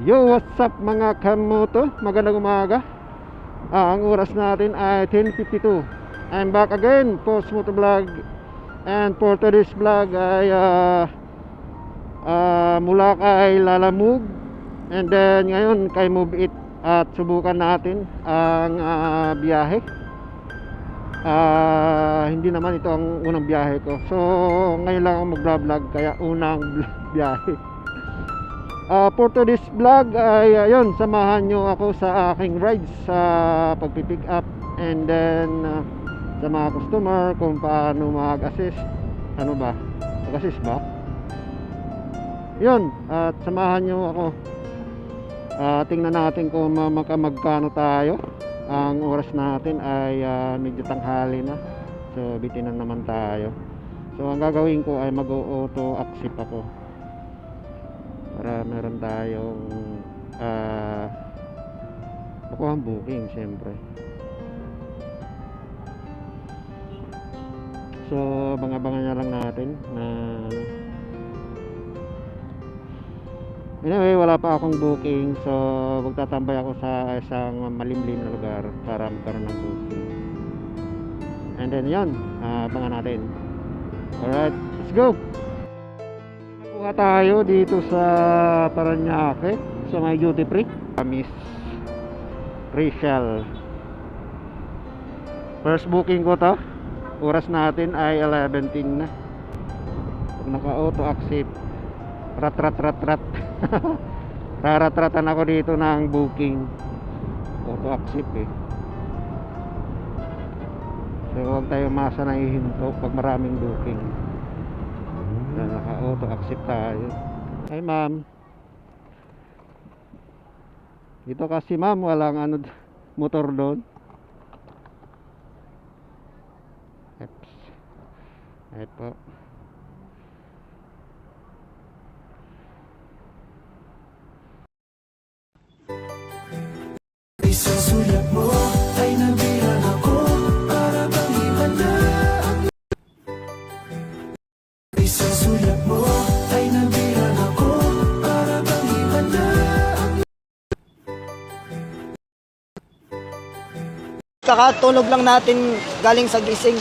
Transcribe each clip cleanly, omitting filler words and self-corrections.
Yo, what's up mga kamoto? Magandang umaga. Ang oras natin ay 10:52. I'm back again, Post Moto Vlog. And for today's vlog ay mula kay Lalamove, and then ngayon kay Move It. At subukan natin ang biyahe. Hindi naman ito ang unang biyahe ko. So ngayon lang ako mag-vlog, kaya unang biyahe. For today's vlog ay ayun, samahan nyo ako sa aking rides sa pagpipick up, and then sa mga customer kung paano mag-assist. Ano ba? Mag-assist ba? Yun, at samahan nyo ako. Tingnan natin kung magkano tayo. Ang oras natin ay medyo tanghali na. So bitin na naman tayo. So ang gagawin ko ay mag-auto accept ako para meron tayong makuha ang booking syempre. So abangan na lang natin na anyway, wala pa akong booking, so magtatambay ako sa isang malimlim na lugar para magkaroon ng booking. And then yun, abangan natin. Alright, let's go. Nakuha tayo dito sa Paranaque sa may duty free. Miss Rachel, first booking ko to. Oras natin ay 11:10 na. Pag naka-auto accept, rat rarat-ratan ako dito ng booking. Auto accept eh. So huwag tayo masa na ihinto pag maraming booking. Naka-auto accept tayo. Hi ma'am, dito kasi ma'am walang motor doon. Ay po. Isang sulat mo ay nabihan ako para bang himanda. Isang sulat mo ay nabihan ako para bang himanda. Kakatulog lang natin galing sa gising.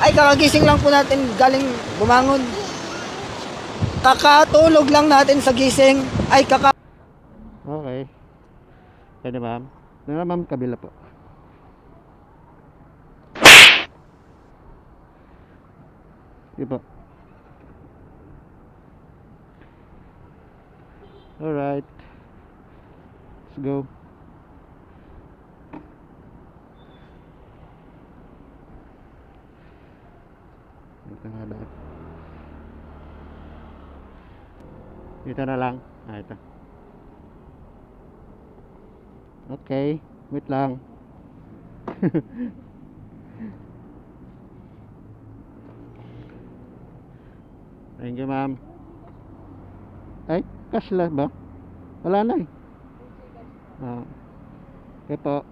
Ay, kakagising lang po natin galing bumangon. Kakatulog lang natin sa gising. Ay, Okay. Pwede ma'am. Na ma'am, kabila po. Sige po. Alright, let's go. Dito na lang. Dito na lang. Ito. Okay, wait lang. Thank you ma'am. Ay, cash lang ba? Wala na eh. Okay po.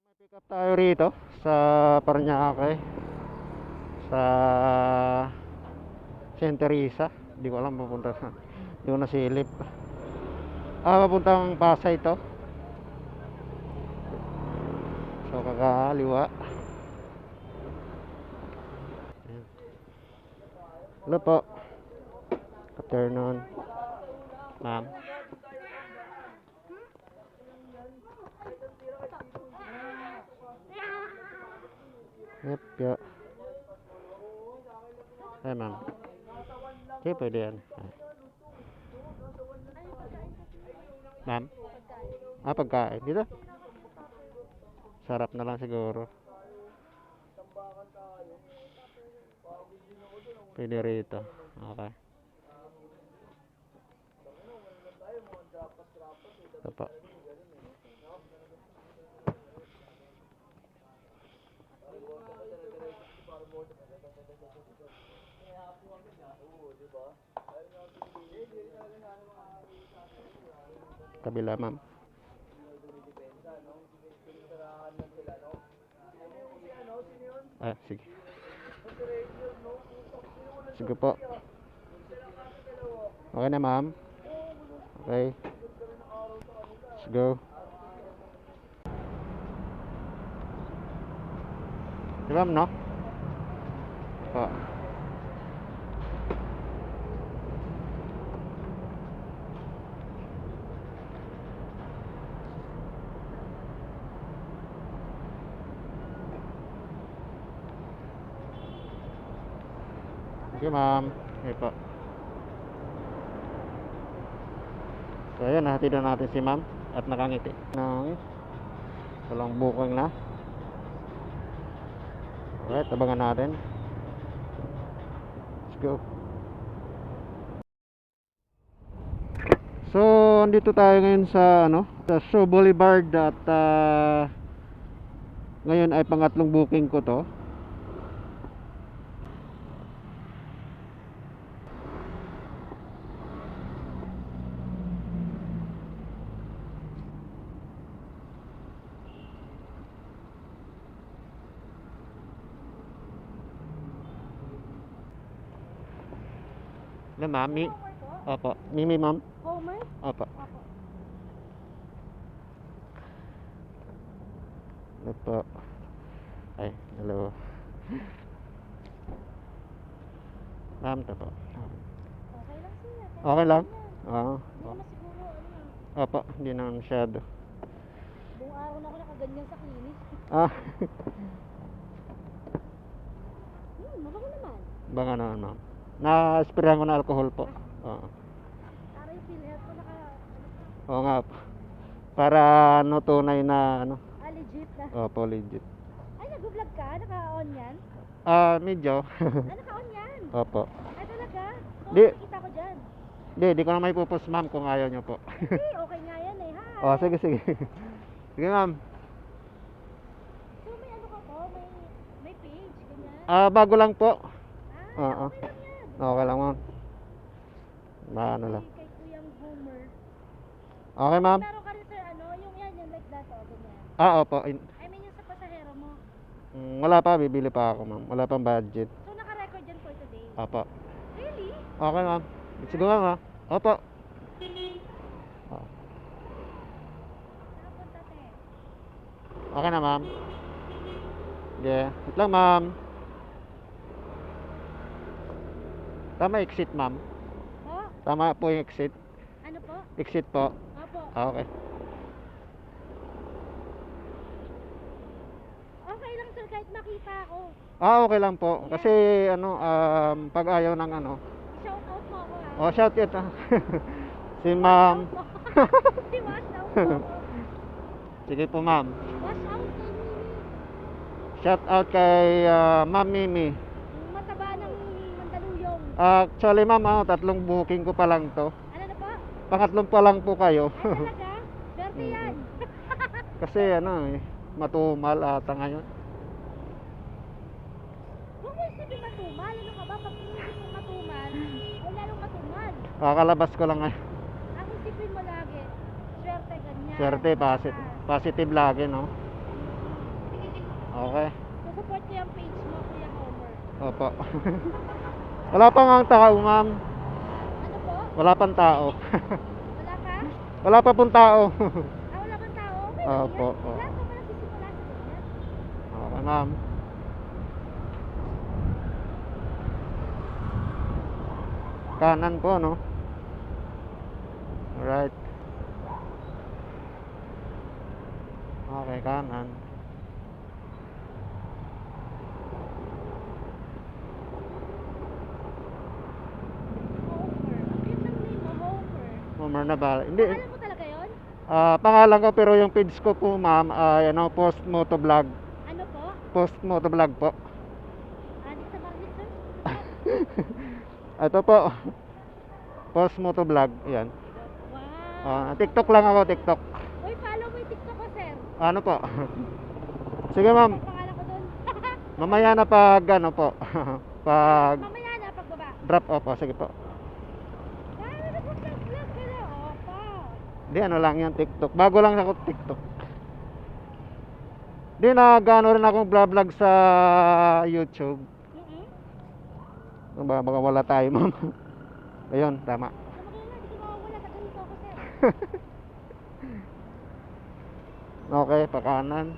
May pick up tayo rito sa Paranaque, sa Saint Teresa. Hindi ko alam pupunta sa, hindi ko nasilip. Papuntang Pasay to. So kakaliwa. Hello po. Afternoon ma'am. Yep, yo. Ay ma'am. Okay, pwede yan. Ma'am? Pagkain. Dito? Sarap na lang siguro. Pwede rito. Okay. Ito po. Kabila ma'am. Sige. Sige po. Okay na ma'am. Okay. Let's go. Di ba, no? Po. Sige, ma'am. Okay po. So, ayan, nahatid na natin si ma'am at nakangiti. Walang booking na. Alright, abangan natin. Let's go. So, andito tayo ngayon sa sa Shaw Boulevard at ngayon ay pangatlong booking ko to. Na mami. Opo. Mimi, ma'am. Homer? Opo. Opo. Ano po? Ay, hello. Ma'am, to po. Okay lang siya. Okay lang? Oo. Hindi naman siguro, Opo, hindi na masyado. buong araw na ako nakaganyan sa klinis. Ah, Mabango naman. baka naman, ma'am. Na-sprayan ko na alcohol po. Oo. Para yung PhilHealth ko Oo nga po. Para tunay na legit na. Opo, legit. Ay, nag-vlog ka? Naka-on yan? Medyo. Naka-on yan? Opo. Ay, talaga? Oo, Di. nakikita ko dyan. Di ko na may pupus, ma'am, kung ayaw nyo po. Hindi, okay nga yan eh, ha? Oh, sige, sige. Sige, ma'am. So, may ano ka po? May page, ganyan? Bago lang po. Oo. Okay lang yan. Okay lang, ma'am. Ano lang. Kay Kuyang Homer. Okay, ma'am. Pero ka rin sir, yung yan, yung like that, ganyan. Opo. I mean, yung sa pasahero mo. Wala pa, bibili pa ako, ma'am. Wala pang budget. So, naka-record yan for today? Opo. Really? Okay, ma'am. Sige, ma'am, ha? Opo. Oh. Nakapunta, te. Okay na, ma'am. Sige. Wait lang, ma'am. Tama exit, ma'am. Oh, Tama po yung exit. ano po? Exit po. Opo. Okay. Okay lang sir, kahit makita ako. Okay lang po. Kasi, pag ayaw ng I-shout out mo ako ha. Oh, shout it, ha? Si ma'am. Si wash out mo ako. Sige po, ma'am. Wash out kay Mimi. Shout out kay Ma'am Mimi. Yung mataba ng Mandaluyong. Actually, ma'am, tatlong booking ko pa lang to. Ano na po? Pangatlong pa lang po kayo. Ay talaga? Swerte yan. Kasi matumal ata ngayon. Huwag mo isipin matumal. Ano ka ba? Pag inisip mo matumal, ay lalong matumal. Kakalabas ko lang ngayon. Ang isipin mo lagi, swerte ganyan. Swerte, positive lagi, no? Okay. So, support ko yung page mo, Kuya Homer. Opo. Wala pa nga ang tao, ma'am. Ano po? Wala pang tao. Wala ka? Wala pa pong tao. Wala bang tao? Okay lang Opo, yan. opo. Lahat naman nagsisimula sa ganyan. Okay, ma'am. Kanan po, no? Alright. Okay, kanan. Homer. Ang cute ng name mo, Homer. Homer na ba? Hindi. Alam mo talaga yon? Pangalan ko pero yung page ko po, ma'am, ay Post Motovlog. Ano po? Post Motovlog po. Di sa bakit sir? Ito po. Post Motovlog. Yan. Wow. TikTok lang ako, TikTok. Uy, follow mo yung TikTok ko, sir. Ano po? Sige, ma'am. May pangalan ko dun. Mamaya na pag po. Pag Mamaya na, pagbaba. drop off po. Sige po. Ano na po, vlog ka na? Opo. Di lang yan, TikTok. Bago lang ako TikTok. Di nag-ano rin akong vlog sa YouTube. Baka wala tayo, ma'am. Ayun, tama. Hindi ko mawawala. Tagalito ako, sir. Okay, pakanan.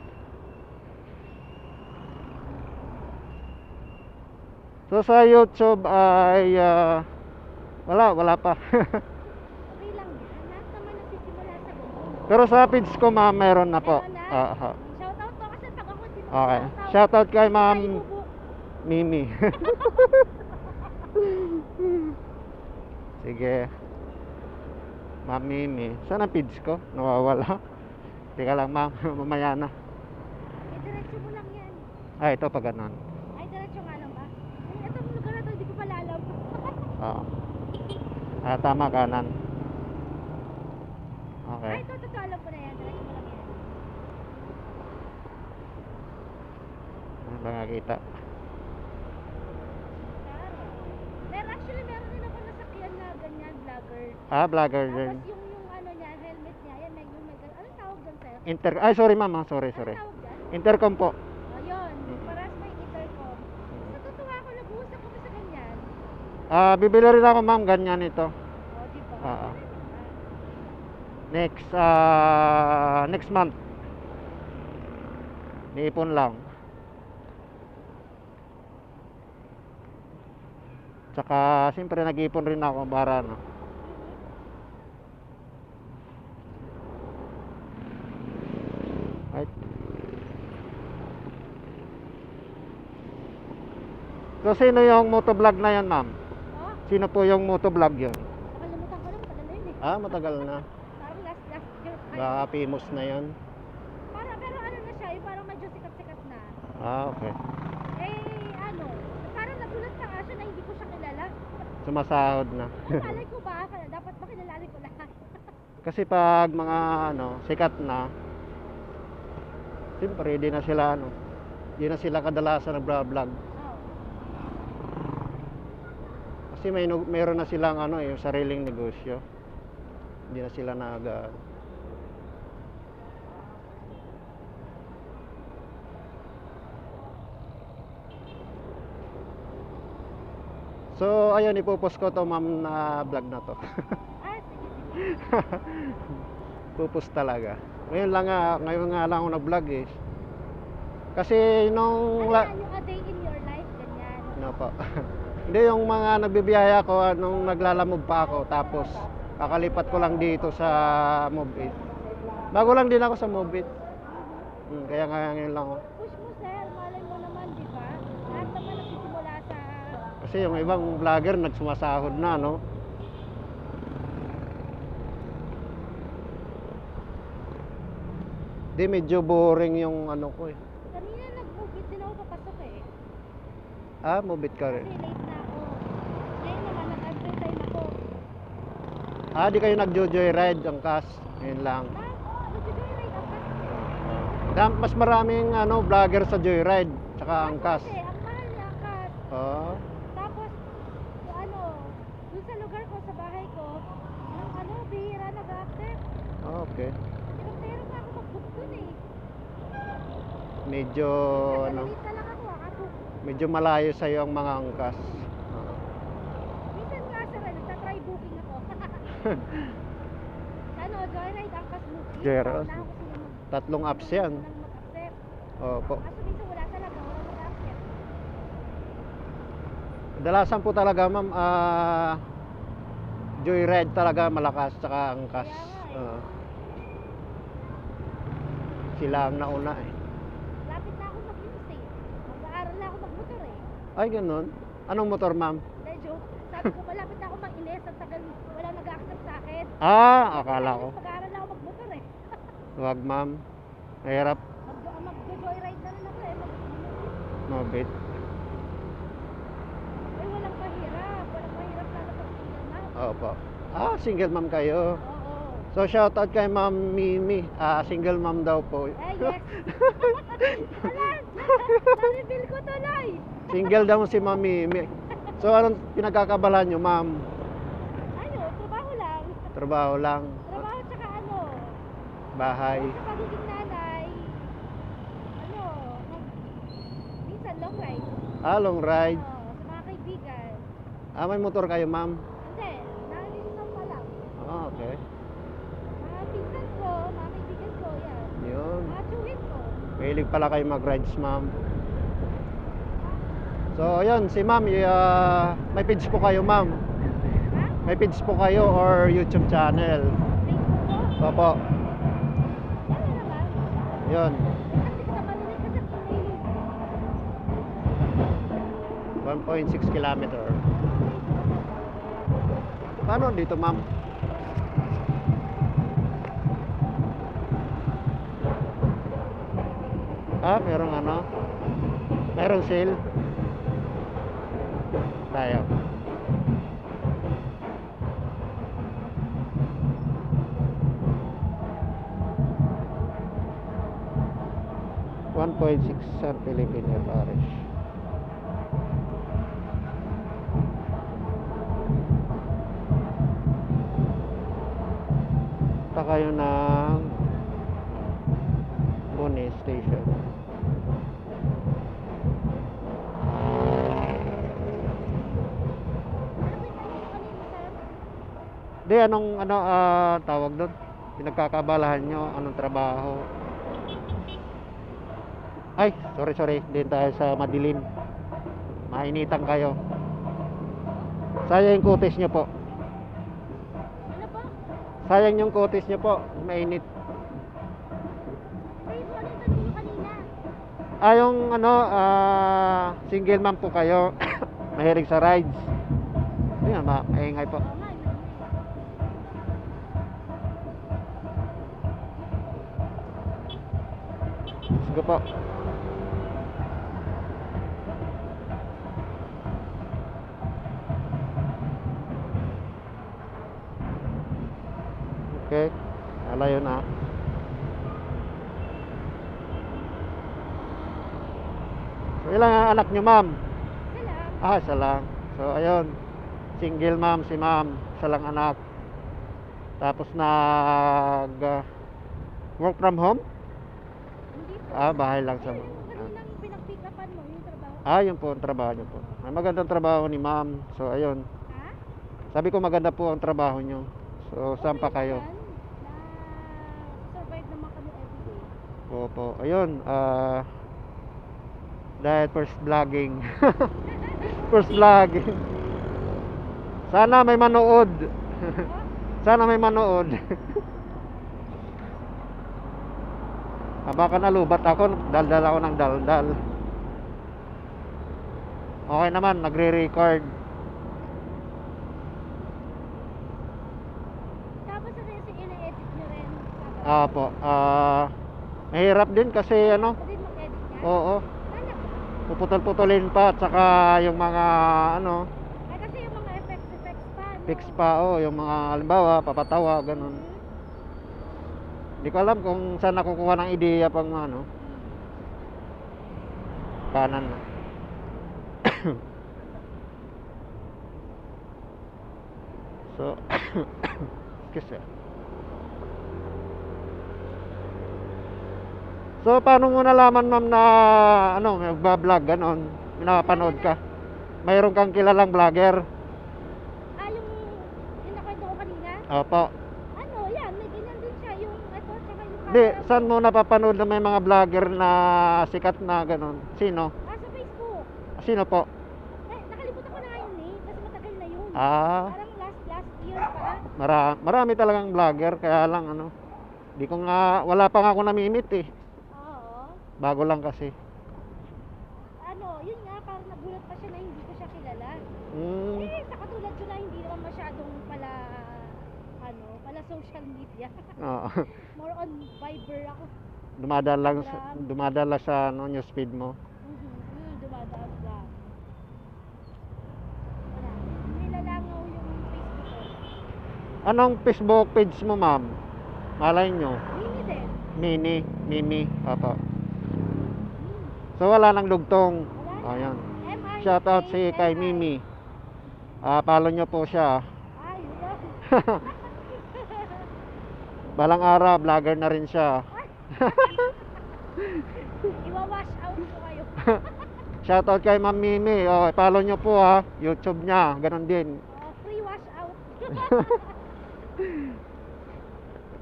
So sa YouTube ay wala pa. Okay lang yan. Lahat naman nagsisimula sa ganun. Pero sa page ko ma'am, meron na po. Meron na? Aha. Shoutout to kasi pag ako di mo Okay. shoutout. Shoutout kay Ma'am Ay, bubuk. Mimi. Sige. Ma'am Mimi. Saan ang page ko? Nawawala. Teka lang ma'am, mamaya na. Eh, diretso mo lang yan. Ay, ito pa ganun. Ay, diretso nga lang ba? Ay, itong lugar na to, hindi ko pala alam. Oo. Tama kanan. Ay, Okay. ito, alam ko na yan. Diretso mo lang yan. Ano ba nakita? Actually, meron din ako nasakyan na ganyan, vlogger. Vlogger Tapos din. yung ano niya, helmet niya, yan, may anong tawag dyan, sir? Ay, sorry ma'am. Sorry. Anong tawag dyan? Intercom po. Ayun, parang may intercom. Natutuwa ako, nag-uusap kami sa ganyan. Bibili rin ako ma'am, ganyan ito. O, di ba? Oo. Next month. Niipon lang. Tsaka siyempre nag-iipon rin ako para no. Right. So sino yung motovlog na yan ma'am? Oh, Sino po yung motovlog yun? nakalimutan ko na, matagal na yun eh. Matagal na. Parang last year. Ay, Baka famous na yun. pero ano na siya, yung parang medyo sikat-sikat na. Okay. Eh, ano, parang nagulat pa nga siya na hindi ko siya kilala. Sumasahod na. Malay ko ba, dapat ba kilalanin ko lahat? Kasi pag mga sikat na, siyempre di na sila di na sila kadalasan nag-vlog. Oo. Kasi mayroon na silang yung sariling negosyo. Hindi na sila So, ayun, ipopost ko to ma'am na vlog na to. Sige. Pupus talaga. Ngayon nga lang ako nag-vlog eh. Kasi nung Ano yan, yung a day in your life, ganyan. ano po. Hindi yung mga nagbibiyaya ko nung naglalamove pa ako tapos kakalipat ko lang dito sa Move It. Bago lang din ako sa Move It. Kaya ngayon lang ako. Push mo, sir. Malay mo naman, di ba? Lahat naman nagsisimula sa... Kasi yung ibang vlogger nagsumasahod na, no? Di medyo boring yung ko eh. Kanina nag-move din ako papasok eh. Move It ka rin. Kasi late na ako. Ngayon naman, nag-every time ako. Di kayo nagjo-joyride ang kas. Ngayon lang. Nag-joyride ako. Mas maraming vlogger sa joyride tsaka angkas. Kasi, ang mahal niya, kat. Oo. Tapos, dun sa lugar ko, sa bahay ko, yung bihira nag-accept. Okay. Pero pa ako mag-book dun eh. Medyo Nalita lang ako, ako. medyo malayo sa ang mga angkas. Minsan nga sir, nagta-try booking ako. Joyride ang kas-booking. Joyride. Wala ako sila Tatlong apps yan. mag-accept. Opo. Kaso minsan wala talaga, wala mag-accept. Kadalasan po talaga ma'am, joyride talaga malakas tsaka angkas. Kaya nga eh. Oo. Sila ang nauna eh. Lapit na ako mag-inis eh. Mag-aaral na ako mag-motor eh. Ay ganun. Anong motor ma'am? Dahil joke, sabi ko malapit na ako mag-inis at tagal wala nag-accept sa akin. Akala ko. Mag-aaral na ako mag-motor eh. Wag ma'am. Mahirap. Mag-joyride na rin ako eh. Mabit. Ay, walang mahirap. Walang mahirap lalo pag single mom. Opo. Single ma'am kayo. Oo. So shoutout kay Ma'am Mimi. Single ma'am daw po. Yes. Alam! Na-reveal ko tuloy. Single daw si Ma'am Mimi. So anong pinagkakabalan nyo ma'am? Trabaho lang. Trabaho lang. Trabaho tsaka Bahay. sa pagiging nanay, minsan long ride. Long ride. Sa mga kaibigan. May motor kayo ma'am? Hindi, nalilinaw pa lang. Okay. Mahilig pala kayo mag-rides, ma'am. So, ayun, si ma'am, may page po kayo, ma'am. Ha? May page po kayo or YouTube channel. Facebook po? Opo, Ano naman? yun. Kasi sa manulit ka sa email. 1.6 kilometer. Paano dito, ma'am? Merong ano? Merong sale? Tayo. $1.6 sa Philippine average. Punta kayo ng Boni Station. Di, anong tawag doon? Pinagkakabalahan nyo, anong trabaho? Ay, sorry, din tayo sa madilim. Mainitan kayo. Sayang yung kutis nyo po. Ano po? Sayang yung kutis nyo po. Mainit. Ay, ano yung tanong nyo kanina? Yung single mom po kayo. Mahilig sa rides. Ayun, maingay po. Oo nga, Sige po. Okay. Alayo na. So, ilang ang anak nyo, ma'am? Sala. Isa lang. So, ayun. Single ma'am, si ma'am. Isa lang anak. Tapos work from home? Hindi po. Bahay lang sa... Yung kaninang pinag-pick-upan mo, yung trabaho. Yun po ang trabaho nyo po. May magandang trabaho ni ma'am. So, ayun. Ha? Sabi ko maganda po ang trabaho nyo. So, saan pa kayo? Survive naman kami everyday. Opo. Ayun. Dahil first vlogging. First vlogging. Sana may manood. Sana may manood. Baka nalubat ako. Daldal ako ng daldal. Okay naman. Nagre-record. Tapos sa rin ina-edit nyo rin. Apo. Mahirap din kasi ano. Pwede mag-edit niya? Oo. Anak. Puputol-putulin pa. At saka yung mga Ay, kasi yung mga effects pa. No? fix pa. Yung mga halimbawa, papatawa. Ganun. Hindi ko alam kung saan nakukuha ng ideya pang kanan. So, kasi. So, paano mo nalaman, ma'am, na magba-vlog, ganon? Pinapanood ka? Mayroon kang kilalang vlogger? Yung nakwento ko kanina? Opo. Ano, yan, may ganyan din siya. Yung ito, tsaka yung Di, camera saan mo. mo napapanood na may mga vlogger na sikat na ganon? Sino? Sa Facebook. Sino po? Nakalimutan ko na nga yun eh. Kasi matagal na yun. Parang last year pa. Marami talagang vlogger, kaya lang di ko nga, wala pa nga ako namimit eh. Oo. Bago lang kasi. Yun nga, parang nagulat pa siya na hindi ko siya kilala. Hmm, Sa katulad ko na hindi naman masyadong pala social media. oo. More on Viber ako. Dumadala sa newsfeed mo. Dumadaan lang. Wala. Nilalangaw yung Facebook ko. Anong Facebook page mo, ma'am? Malay nyo. Mini din. Mimi. Opo. So, wala nang dugtong. Wala. Ayan. M-I-K-N-I. Shout out si kay Mimi. Follow nyo po siya. Yun lang. Balang araw, vlogger na rin siya. Iwa-wash out ko kayo. Shout out kay Ma'am Mimi. Follow nyo po ha. YouTube niya. Ganon din. Free wash out.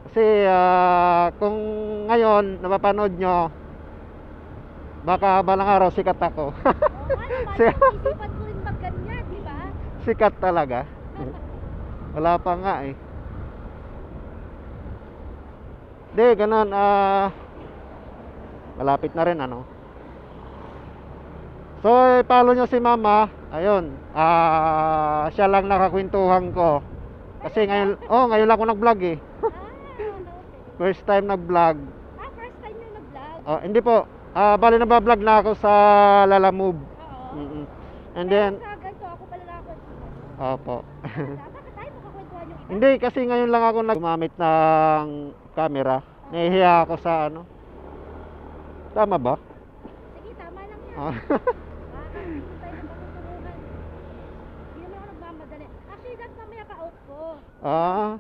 Kasi kung ngayon napapanood nyo, Baka balang araw sikat ako. Oo nga naman, isipan ko rin magganyan, di ba? Sikat talaga. Wala pa nga eh. Di, ganun. Malapit na rin ano. So, follow nyo si mama. Ayun. Siya lang nakakwentuhan ko. Kasi ngayon lang ako nag-vlog eh. Okay. First time nag-vlog. First time yung nag-vlog? Hindi po. Bali nag-vlog na ako sa Lala Move. Oo. Mm-mm. And then, Sa ganito, ako pala nakakwentuhan. opo. Bakit tayo makakwentuhan yung iba? Hindi, kasi ngayon lang ako gumamit ng camera. Nahihiya ako sa ano. Tama ba? Sige, tama lang yan. Ah. Hindi tayo na matutulungan. Hindi naman ako nagmamadali. Actually, that's mamaya ka-out ko.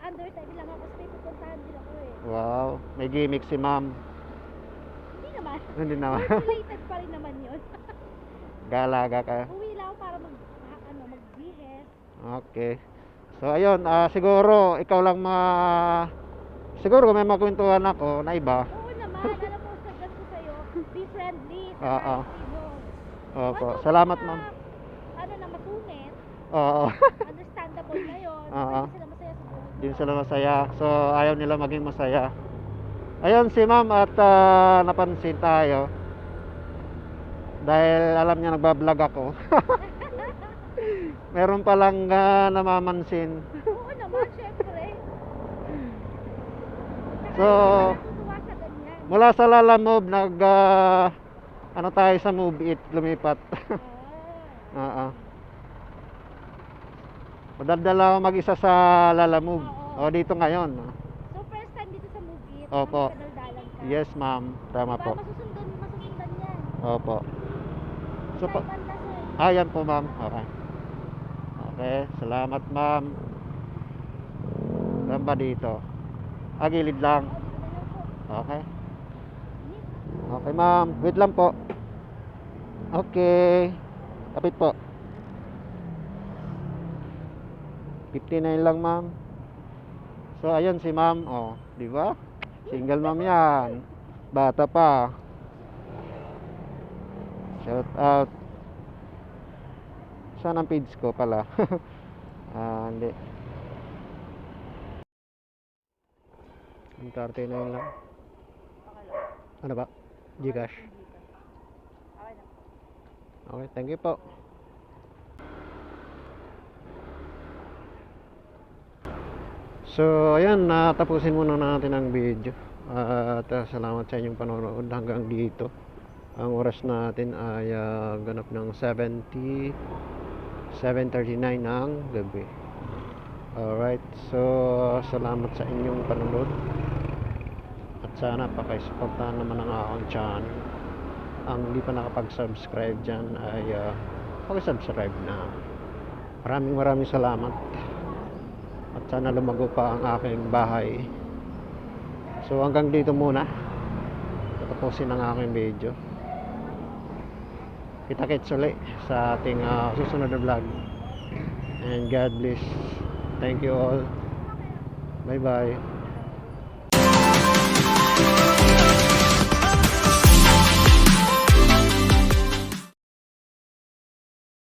Under time lang ako, kasi may pupuntahan din ako eh. Wow. May gimmick si ma'am. Hindi naman. Hindi naman. Related pa rin naman yun. Galaga ka. Uwi lang ako para mag-bihes. Okay. So ayun, siguro ikaw lang siguro kung may makwentuhan ako na iba. Oo naman, alam mo, sagat ko sa'yo, be friendly sa Oo. Pilipino. Opo. Although Salamat mga, ma'am. Ano na, masungit, Oo. understandable na yun. Oo. Hindi sila masaya sa buhay. Din sila masaya. So ayaw nila maging masaya. Ayun si ma'am at napansin tayo. Dahil alam niya nagba-vlog ako. Meron palang namamansin. Oo naman, syempre. So, Natutuwa sa ganyan. mula sa Lala Move ano tayo sa Move It lumipat. Oo. Madaldal ako mag-isa sa Lala Move. Oo. O dito ngayon. So, first time dito sa movie, Opo. kadaldalan ka. Yes, ma'am. Tama Diba, po. masusundan yan. Opo. So, Sa ibang lason. Yan po, ma'am. Okay. Okay, salamat, ma'am. Saan ba dito? Gilid lang. O, dito na lang po. Okay. Okay, ma'am. Wait lang po. Okay. Kapit po. 59 lang, ma'am. So, ayun si ma'am. Oh, di ba? Single ma'am yan. Bata pa. Shout out. Saan ang page ko pala? Hindi. Ang 39 lang. Ano ba? Gcash. Okay, thank you po. So, ayan, tapusin muna natin ang video. At salamat sa inyong panonood hanggang dito. Ang oras natin ay ganap ng 7:39 ng gabi. Alright, so salamat sa inyong panonood. At sana pakisuportahan naman ang aking channel. Ang hindi pa nakapag-subscribe dyan ay pakisubscribe na. Maraming salamat. At sana lumago pa ang aking bahay. So hanggang dito muna. Tapusin ang aking video. Kita-kits ulit sa ating susunod na vlog. And God bless. Thank you all. Bye bye.